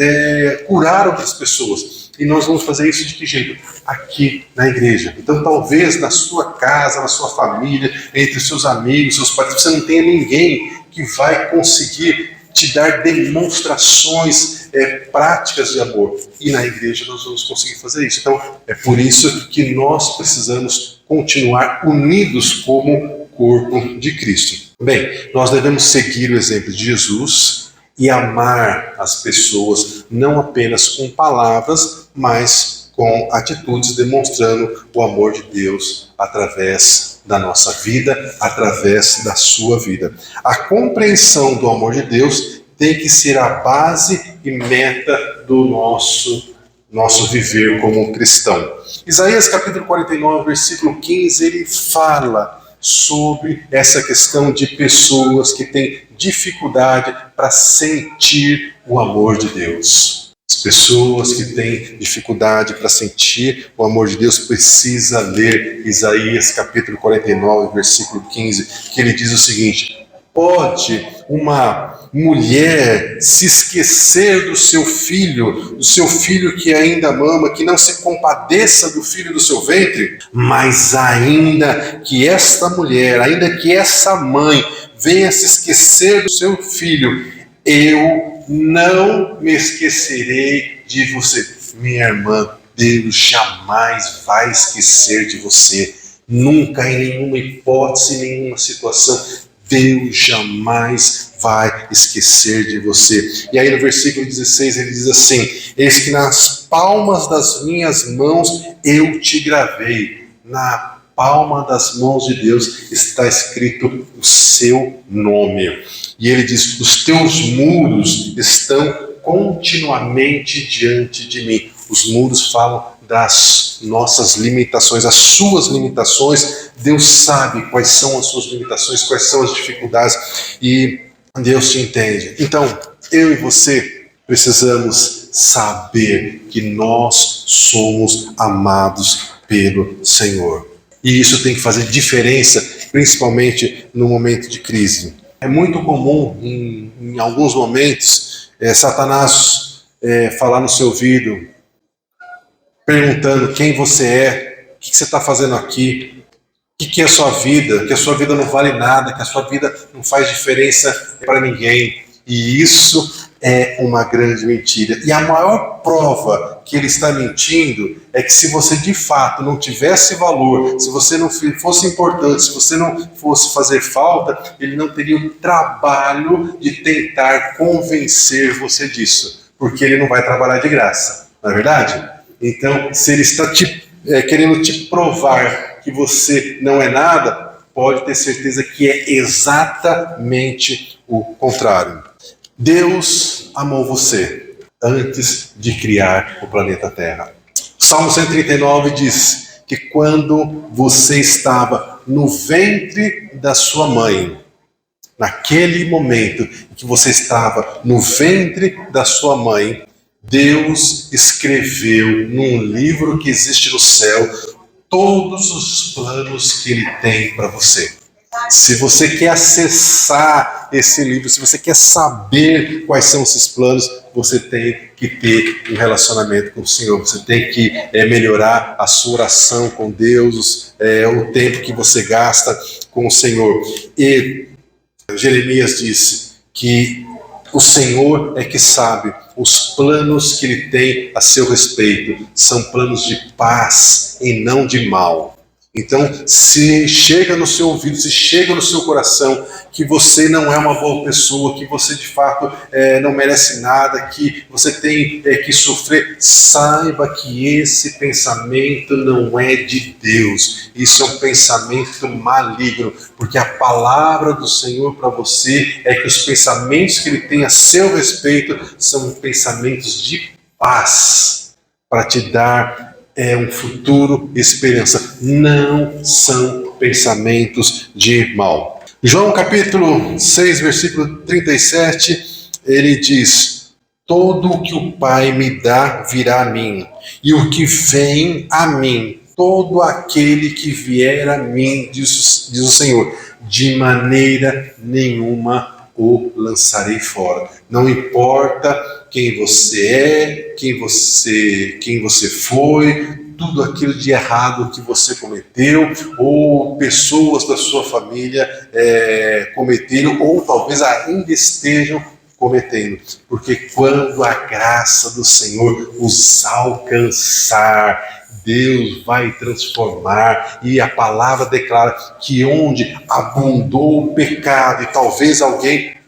A: curar outras pessoas. E nós vamos fazer isso de que jeito? Aqui na igreja. Então talvez na sua casa, na sua família, entre os seus amigos, seus parentes, você não tenha ninguém que vai conseguir te dar demonstrações práticas de amor. E na igreja nós vamos conseguir fazer isso. Então é por isso que nós precisamos continuar unidos como corpo de Cristo. Bem, nós devemos seguir o exemplo de Jesus e amar as pessoas, não apenas com palavras, mas com atitudes, demonstrando o amor de Deus através da nossa vida, através da sua vida. A compreensão do amor de Deus tem que ser a base e meta do nosso viver como cristão. Isaías capítulo 49, versículo 15, ele fala sobre essa questão de pessoas que têm dificuldade para sentir o amor de Deus. As pessoas que têm dificuldade para sentir o amor de Deus precisa ler Isaías capítulo 49, versículo 15, que ele diz o seguinte: pode uma mulher se esquecer do seu filho que ainda mama, que não se compadeça do filho do seu ventre? Mas ainda que esta mulher, ainda que essa mãe venha se esquecer do seu filho, eu não me esquecerei de você. Minha irmã, Deus jamais vai esquecer de você. Nunca, em nenhuma hipótese, em nenhuma situação, Deus jamais vai esquecer de você. E aí no versículo 16 ele diz assim: eis que nas palmas das minhas mãos eu te gravei. Na palma das mãos de Deus está escrito o seu nome. E ele diz: os teus muros estão continuamente diante de mim. Os muros falam das nossas limitações, as suas limitações. Deus sabe quais são as suas limitações, quais são as dificuldades, e Deus te entende. Então, eu e você precisamos saber que nós somos amados pelo Senhor. E isso tem que fazer diferença, principalmente no momento de crise. É muito comum, em alguns momentos, Satanás falar no seu ouvido, perguntando quem você é, o que você está fazendo aqui, o que é a sua vida, que a sua vida não vale nada, que a sua vida não faz diferença para ninguém. E isso é uma grande mentira. E a maior prova que ele está mentindo é que se você de fato não tivesse valor, se você não fosse importante, se você não fosse fazer falta, ele não teria o trabalho de tentar convencer você disso, porque ele não vai trabalhar de graça, não é verdade? Então, se ele está querendo te provar que você não é nada, pode ter certeza que é exatamente o contrário. Deus amou você antes de criar o planeta Terra. Salmo 139 diz que quando você estava no ventre da sua mãe, naquele momento em que você estava no ventre da sua mãe, Deus escreveu num livro que existe no céu todos os planos que Ele tem para você. Se você quer acessar esse livro, se você quer saber quais são esses planos, você tem que ter um relacionamento com o Senhor. Você tem que melhorar a sua oração com Deus, o tempo que você gasta com o Senhor. E Jeremias disse que o Senhor é que sabe os planos que Ele tem a seu respeito. São planos de paz e não de mal. Então, se chega no seu ouvido, se chega no seu coração que você não é uma boa pessoa, que você de fato não merece nada, que você tem que sofrer, saiba que esse pensamento não é de Deus. Isso é um pensamento maligno, porque a palavra do Senhor para você é que os pensamentos que Ele tem a seu respeito são pensamentos de paz, para te dar um futuro e esperança. Não são pensamentos de mal. João capítulo 6, versículo 37, ele diz: todo o que o Pai me dá virá a mim, e o que vem a mim, todo aquele que vier a mim, diz o Senhor, de maneira nenhuma o lançarei fora. Não importa quem você é, quem você foi, tudo aquilo de errado que você cometeu, ou pessoas da sua família cometeram, ou talvez ainda estejam cometendo. Porque quando a graça do Senhor os alcançar, Deus vai transformar, e a palavra declara que onde abundou o pecado, e talvez alguém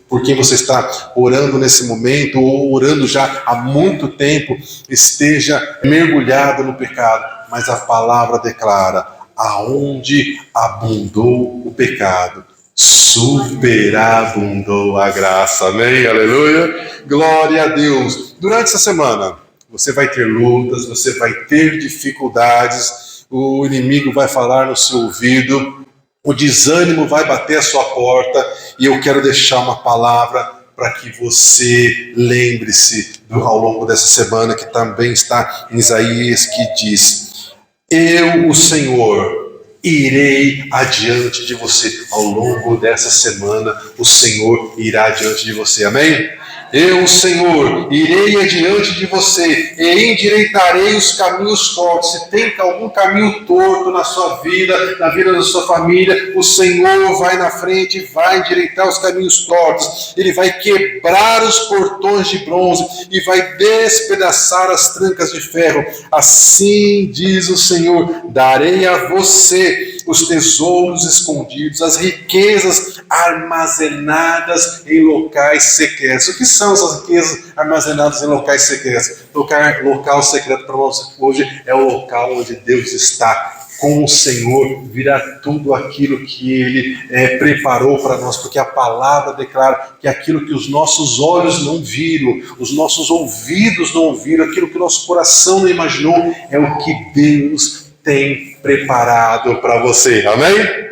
A: por quem você está orando nesse momento, ou orando já há muito tempo, esteja mergulhado no pecado, mas a palavra declara: aonde abundou o pecado, superabundou a graça. Amém? Aleluia! Glória a Deus! Durante essa semana, você vai ter lutas, você vai ter dificuldades, o inimigo vai falar no seu ouvido, o desânimo vai bater a sua porta, e eu quero deixar uma palavra para que você lembre-se ao longo dessa semana, que também está em Isaías, que diz: eu, o Senhor, irei adiante de você. Ao longo dessa semana, o Senhor irá adiante de você. Amém? Eu, Senhor, irei adiante de você e endireitarei os caminhos tortos. Se tem algum caminho torto na sua vida, na vida da sua família, o Senhor vai na frente e vai endireitar os caminhos tortos. Ele vai quebrar os portões de bronze e vai despedaçar as trancas de ferro. Assim diz o Senhor: darei a você os tesouros escondidos, as riquezas armazenadas em locais secretos. O que são essas riquezas armazenadas em locais secretos? Local secreto para nós hoje é o local onde Deus está. Com o Senhor virá tudo aquilo que Ele preparou para nós, porque a palavra declara que aquilo que os nossos olhos não viram, os nossos ouvidos não ouviram, aquilo que o nosso coração não imaginou, é o que Deus tem preparado para você. Amém?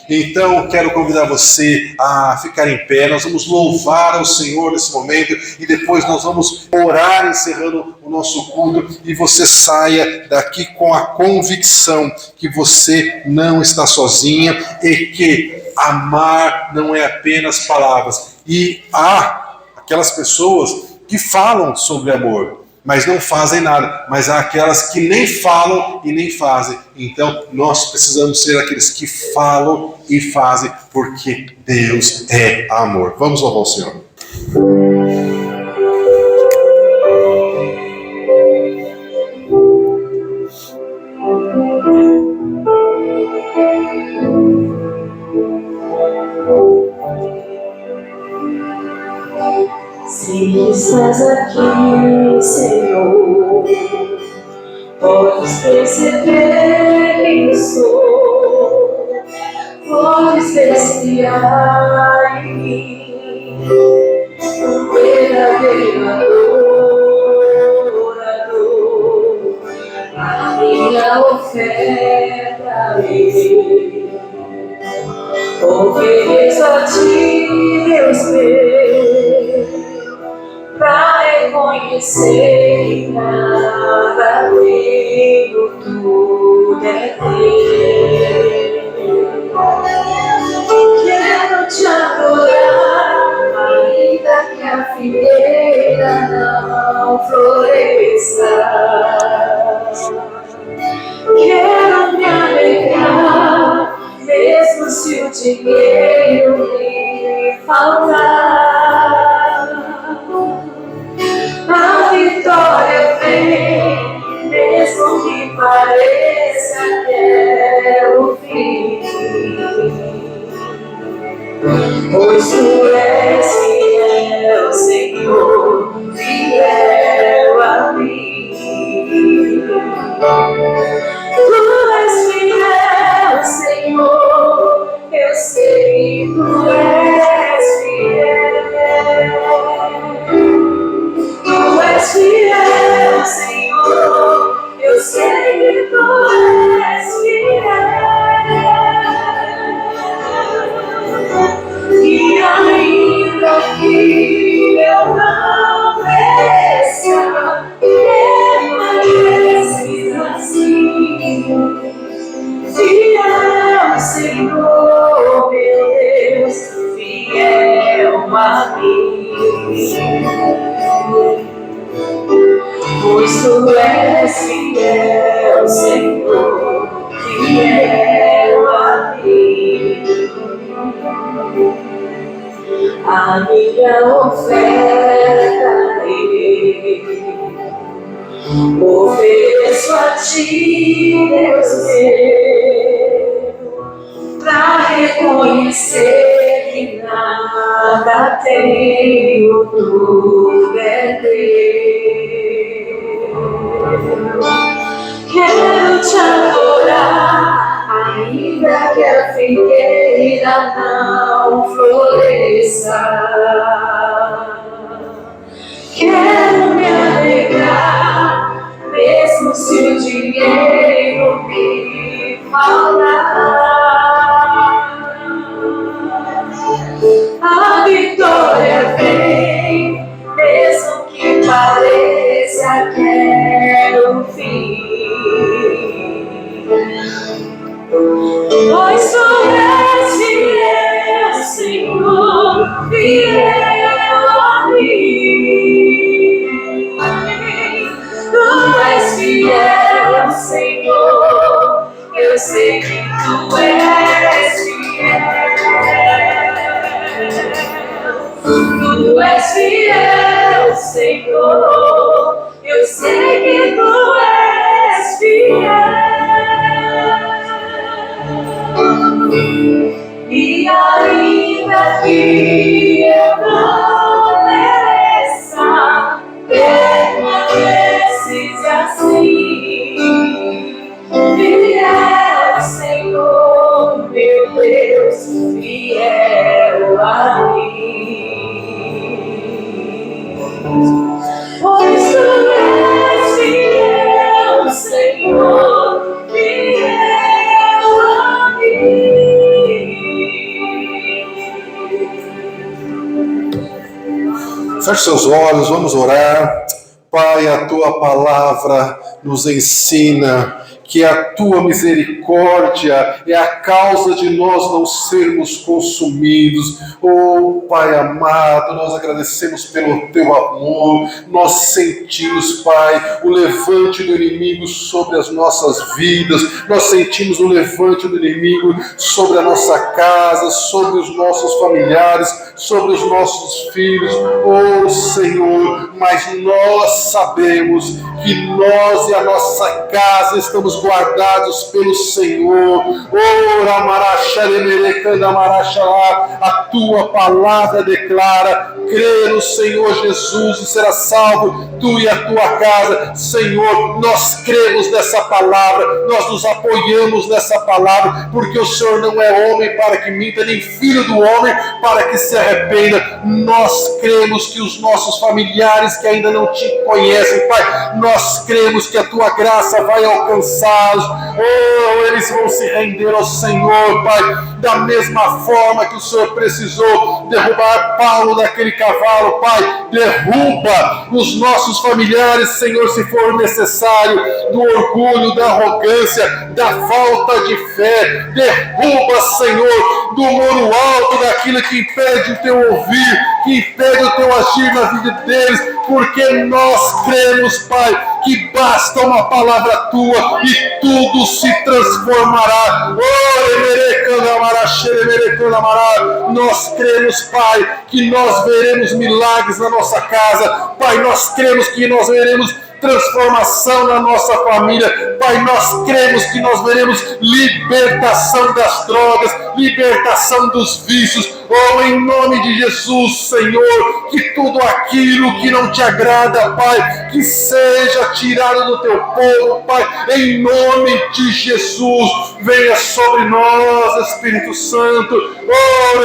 A: Então, quero convidar você a ficar em pé. Nós vamos louvar ao Senhor nesse momento e depois nós vamos orar encerrando o nosso culto, e você saia daqui com a convicção que você não está sozinha e que amar não é apenas palavras. E há aquelas pessoas que falam sobre amor, mas não fazem nada. Mas há aquelas que nem falam e nem fazem. Então, nós precisamos ser aqueles que falam e fazem, porque Deus é amor. Vamos louvar o Senhor.
B: Se estás aqui, Senhor, podes perceber quem sou, podes apreciar em mim um verdadeiro adorador. minha oferta, ofereço a ti, Deus meu, pra reconhecer que nada tenho, tudo é teu. Quero te adorar, ainda que a figueira não floresça. Quero me alegrar, mesmo se o dinheiro me faltar. A vitória vem, mesmo que pareça que é o fim. Pois tu és fiel, Senhor, fiel a mim. Tu és fiel, Senhor, eu sei que tu és fiel. Tu és fiel, Senhor, eu sei que tu és fiel. E ainda que eu não mereça, permaneces assim. Fiel, Senhor, meu Deus, fiel a mim. Pois tu és fiel, Senhor, fiel a mim. A minha oferta ofereço a ti, Deus meu, pra reconhecer que nada tenho, tudo é teu. Quero te adorar, ainda que a figueira não floresça. Quero me alegrar, mesmo se o dinheiro me faltar. A vitória vem, mesmo que pareça que é o fim. Pois tu és fiel, Senhor, fiel a mim. Tu és fiel, Senhor, eu sei que tu és fiel. Tu és fiel, Senhor, eu sei que tu és fiel. E ainda que eu não mereça, permaneces assim. Fiel, Senhor, meu Deus, fiel a mim. Pois tu és fiel, Senhor, fiel a mim.
A: Feche seus olhos, vamos orar. Pai, a tua palavra nos ensina que a tua misericórdia é a causa de nós não sermos consumidos. Oh, Pai amado, nós agradecemos pelo teu amor. Nós sentimos, Pai, o levante do inimigo sobre as nossas vidas. Nós sentimos o levante do inimigo sobre a nossa casa, sobre os nossos familiares, sobre os nossos filhos. Oh, Senhor, mas nós sabemos que nós e a nossa casa estamos guardados pelo Senhor. Oh, a tua palavra declara: crê no Senhor Jesus e será salvo tu e a tua casa. Senhor, nós cremos nessa palavra, nós nos apoiamos nessa palavra, porque o Senhor não é homem para que minta, nem filho do homem para que se arrependa. Nós cremos que os nossos familiares que ainda não te conhecem, Pai, nós cremos que a tua graça vai alcançar alcançá-los. Oh, eles vão se render ao Senhor, Pai, da mesma forma que o Senhor precisou derrubar Paulo daquele cavalo, Pai. Derruba os nossos familiares, Senhor, se for necessário, do orgulho, da arrogância, da falta de fé. Derruba, Senhor, do muro alto, daquilo que impede o teu ouvir, que impede o teu agir na vida deles, porque nós cremos, Pai, que basta uma palavra tua e tudo se transformará. Nós cremos, Pai, que nós veremos milagres na nossa casa. Pai, nós cremos que nós veremos transformação na nossa família. Pai, nós cremos que nós veremos libertação das drogas, libertação dos vícios. Oh, em nome de Jesus, Senhor, que tudo aquilo que não te agrada, Pai, que seja tirado do teu povo, Pai, em nome de Jesus. Venha sobre nós, Espírito Santo. Oh,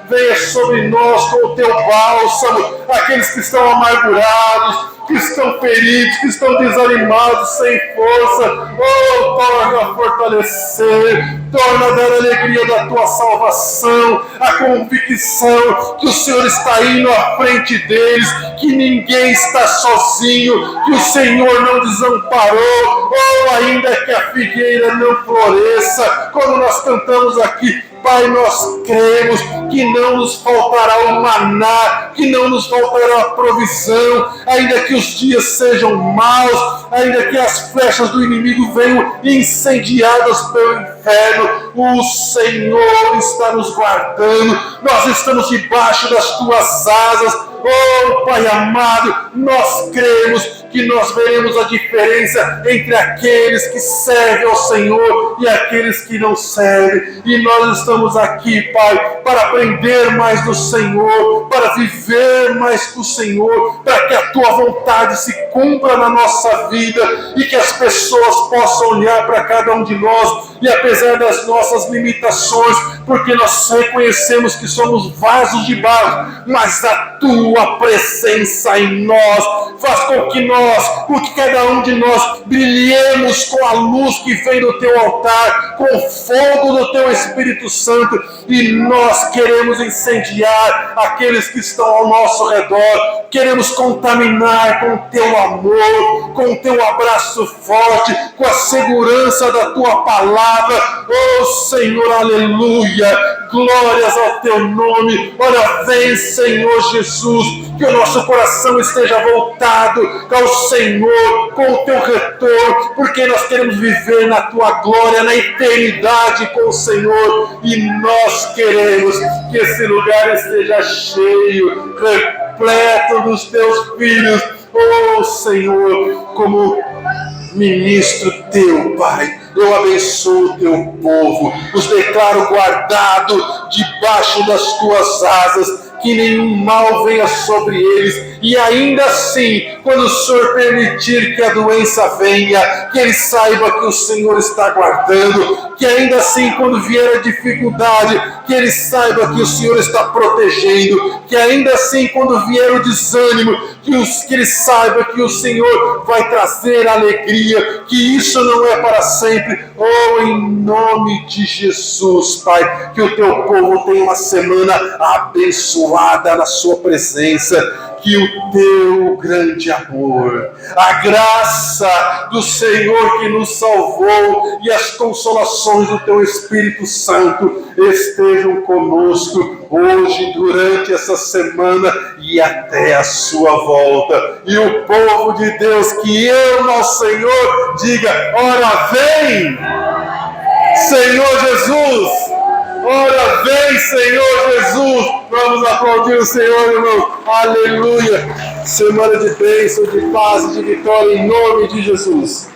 A: venha sobre nós com o teu bálsamo, aqueles que estão amargurados, que estão feridos, que estão desanimados, sem força. Oh, torna a fortalecer, torna a dar a alegria da tua salvação, a convicção que o Senhor está indo à frente deles, que ninguém está sozinho, que o Senhor não desamparou. Oh, ainda que a figueira não floresça, como nós cantamos aqui, Pai, nós cremos que não nos faltará o maná, que não nos faltará a provisão, ainda que os dias sejam maus, ainda que as flechas do inimigo venham incendiadas pelo inferno, o Senhor está nos guardando, nós estamos debaixo das tuas asas. Oh, Pai amado, nós cremos que nós veremos a diferença entre aqueles que servem ao Senhor e aqueles que não servem. E nós estamos aqui, Pai, para aprender mais do Senhor, para viver mais do Senhor, para que a Tua vontade se cumpra na nossa vida e que as pessoas possam olhar para cada um de nós e, apesar das nossas limitações, porque nós reconhecemos que somos vasos de barro, mas a Tua presença em nós faz com que cada um de nós brilhemos com a luz que vem do Teu altar, com o fogo do Teu Espírito Santo, e nós queremos incendiar aqueles que estão ao nosso redor, queremos contaminar com o Teu amor, com o Teu abraço forte, com a segurança da Tua palavra. Oh Senhor, aleluia, glórias ao Teu nome. Ora, vem, Senhor Jesus, que o nosso coração esteja voltado ao Senhor, com o Teu retorno, porque nós queremos viver na Tua glória, na eternidade com o Senhor, e nós queremos que esse lugar esteja cheio, repleto dos Teus filhos. Oh Senhor, como ministro Teu, Pai, eu abençoo o Teu povo, os declaro guardado debaixo das Tuas asas, que nenhum mal venha sobre eles, e ainda assim, quando o Senhor permitir que a doença venha, que ele saiba que o Senhor está guardando, que ainda assim, quando vier a dificuldade, que ele saiba que o Senhor está protegendo, que ainda assim, quando vier o desânimo, que ele saiba que o Senhor vai trazer alegria, que isso não é para sempre. Oh, em nome de Jesus, Pai, que o Teu povo tenha uma semana abençoada na Sua presença, que o Teu grande amor, a graça do Senhor que nos salvou e as consolações do Teu Espírito Santo estejam conosco hoje, durante essa semana e até a Sua volta. E o povo de Deus que ama ao Senhor, diga: ora vem, Senhor Jesus! Ora vem, Senhor Jesus! Vamos aplaudir o Senhor, irmão. Aleluia! Semana de bênção, de paz e de vitória em nome de Jesus.